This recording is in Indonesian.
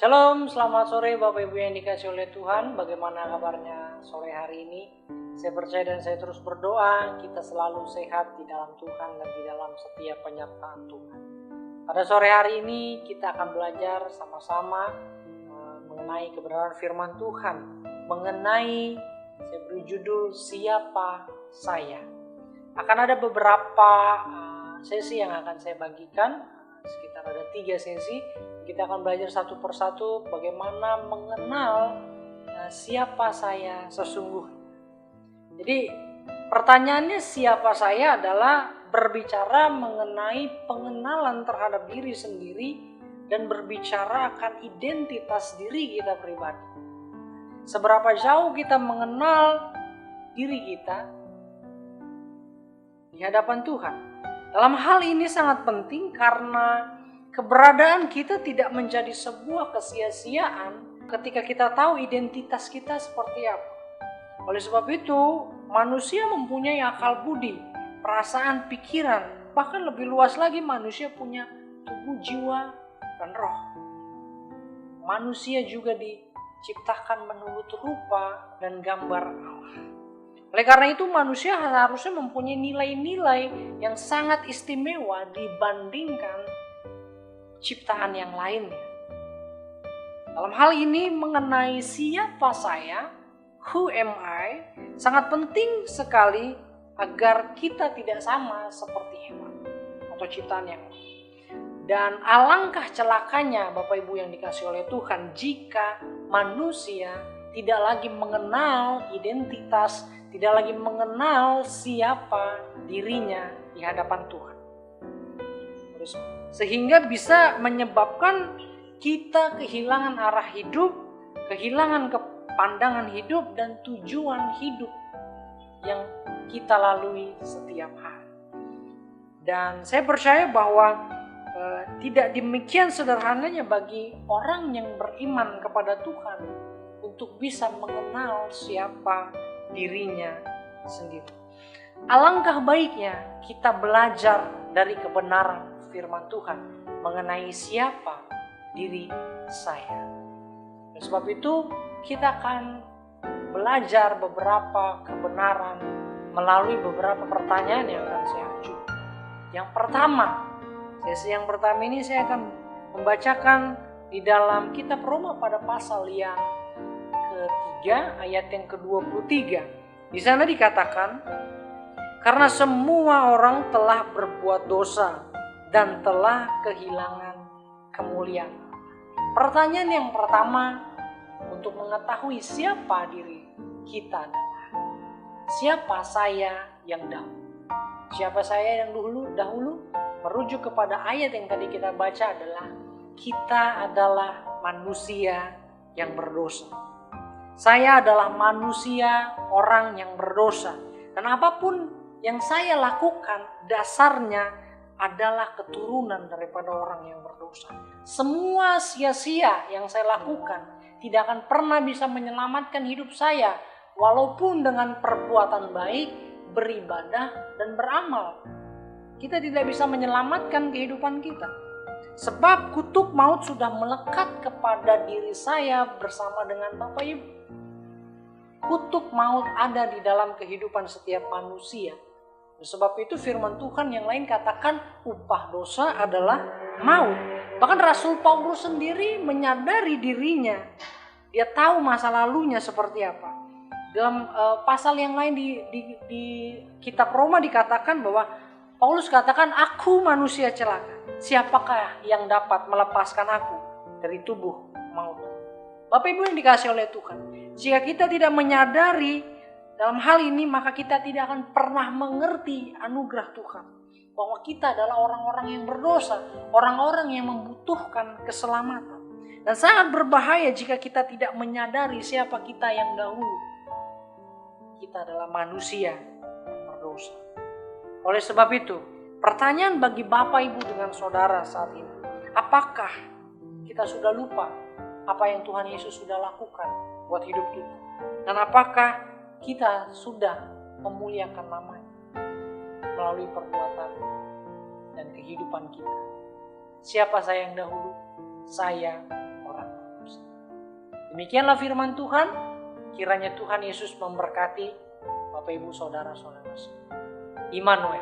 Shalom, selamat sore Bapak Ibu yang dikasihi oleh Tuhan. Bagaimana kabarnya sore hari ini? Saya percaya dan saya terus berdoa kita selalu sehat di dalam Tuhan dan di dalam setiap penyertaan Tuhan. Pada sore hari ini kita akan belajar sama-sama mengenai kebenaran firman Tuhan. Mengenai, saya beri judul Siapa Saya. Akan ada beberapa sesi yang akan saya bagikan. Sekitar ada 3 sesi. Kita akan belajar satu persatu bagaimana mengenal siapa saya sesungguhnya. Jadi pertanyaannya siapa saya adalah berbicara mengenai pengenalan terhadap diri sendiri dan berbicara akan identitas diri kita pribadi. Seberapa jauh kita mengenal diri kita di hadapan Tuhan. Dalam hal ini sangat penting karena keberadaan kita tidak menjadi sebuah kesia-siaan ketika kita tahu identitas kita seperti apa. Oleh sebab itu, manusia mempunyai akal budi, perasaan, pikiran, bahkan lebih luas lagi manusia punya tubuh, jiwa, dan roh. Manusia juga diciptakan menurut rupa dan gambar Allah. Oleh karena itu manusia harusnya mempunyai nilai-nilai yang sangat istimewa dibandingkan ciptaan yang lainnya. Dalam hal ini mengenai siapa saya, who am I, sangat penting sekali agar kita tidak sama seperti hewan atau ciptaan yang lain. Dan alangkah celakanya Bapak Ibu yang dikasihi oleh Tuhan jika manusia tidak lagi mengenal identitas, tidak lagi mengenal siapa dirinya di hadapan Tuhan. Sehingga bisa menyebabkan kita kehilangan arah hidup, kehilangan pandangan hidup dan tujuan hidup yang kita lalui setiap hari. Dan saya percaya bahwa tidak demikian sederhananya bagi orang yang beriman kepada Tuhan untuk bisa mengenal siapa dirinya sendiri. Alangkah baiknya kita belajar dari kebenaran firman Tuhan mengenai siapa diri saya. Oleh sebab itu kita akan belajar beberapa kebenaran melalui beberapa pertanyaan yang akan saya ajukan. Yang pertama, sesi yang pertama ini saya akan membacakan di dalam kitab Roma pada pasal yang ketiga ayat yang ke-23. Di sana dikatakan, karena semua orang telah berbuat dosa dan telah kehilangan kemuliaan. Pertanyaan yang pertama untuk mengetahui siapa diri kita adalah, siapa saya yang dahulu? Siapa saya yang dahulu merujuk kepada ayat yang tadi kita baca adalah kita adalah manusia yang berdosa. Saya adalah manusia, orang yang berdosa. Dan apapun yang saya lakukan dasarnya adalah keturunan daripada orang yang berdosa. Semua sia-sia yang saya lakukan tidak akan pernah bisa menyelamatkan hidup saya. Walaupun dengan perbuatan baik, beribadah dan beramal. Kita tidak bisa menyelamatkan kehidupan kita. Sebab kutuk maut sudah melekat kepada diri saya bersama dengan Bapak Ibu. Kutuk maut ada di dalam kehidupan setiap manusia. Sebab itu firman Tuhan yang lain katakan upah dosa adalah maut. Bahkan Rasul Paulus sendiri menyadari dirinya. Dia tahu masa lalunya seperti apa. Dalam pasal yang lain di kitab Roma dikatakan bahwa Paulus katakan aku manusia celaka. Siapakah yang dapat melepaskan aku dari tubuh maut? Bapak Ibu yang dikasihi oleh Tuhan, jika kita tidak menyadari dalam hal ini, maka kita tidak akan pernah mengerti anugerah Tuhan. Bahwa kita adalah orang-orang yang berdosa, orang-orang yang membutuhkan keselamatan. Dan sangat berbahaya jika kita tidak menyadari siapa kita yang dahulu. Kita adalah manusia yang berdosa. Oleh sebab itu, pertanyaan bagi Bapak Ibu dengan saudara saat ini, apakah kita sudah lupa apa yang Tuhan Yesus sudah lakukan buat hidup kita? Dan apakah kita sudah memuliakan namanya melalui perbuatan dan kehidupan kita? Siapa saya yang dahulu? Saya orang. Demikianlah firman Tuhan. Kiranya Tuhan Yesus memberkati Bapak Ibu Saudara-saudara. Immanuel.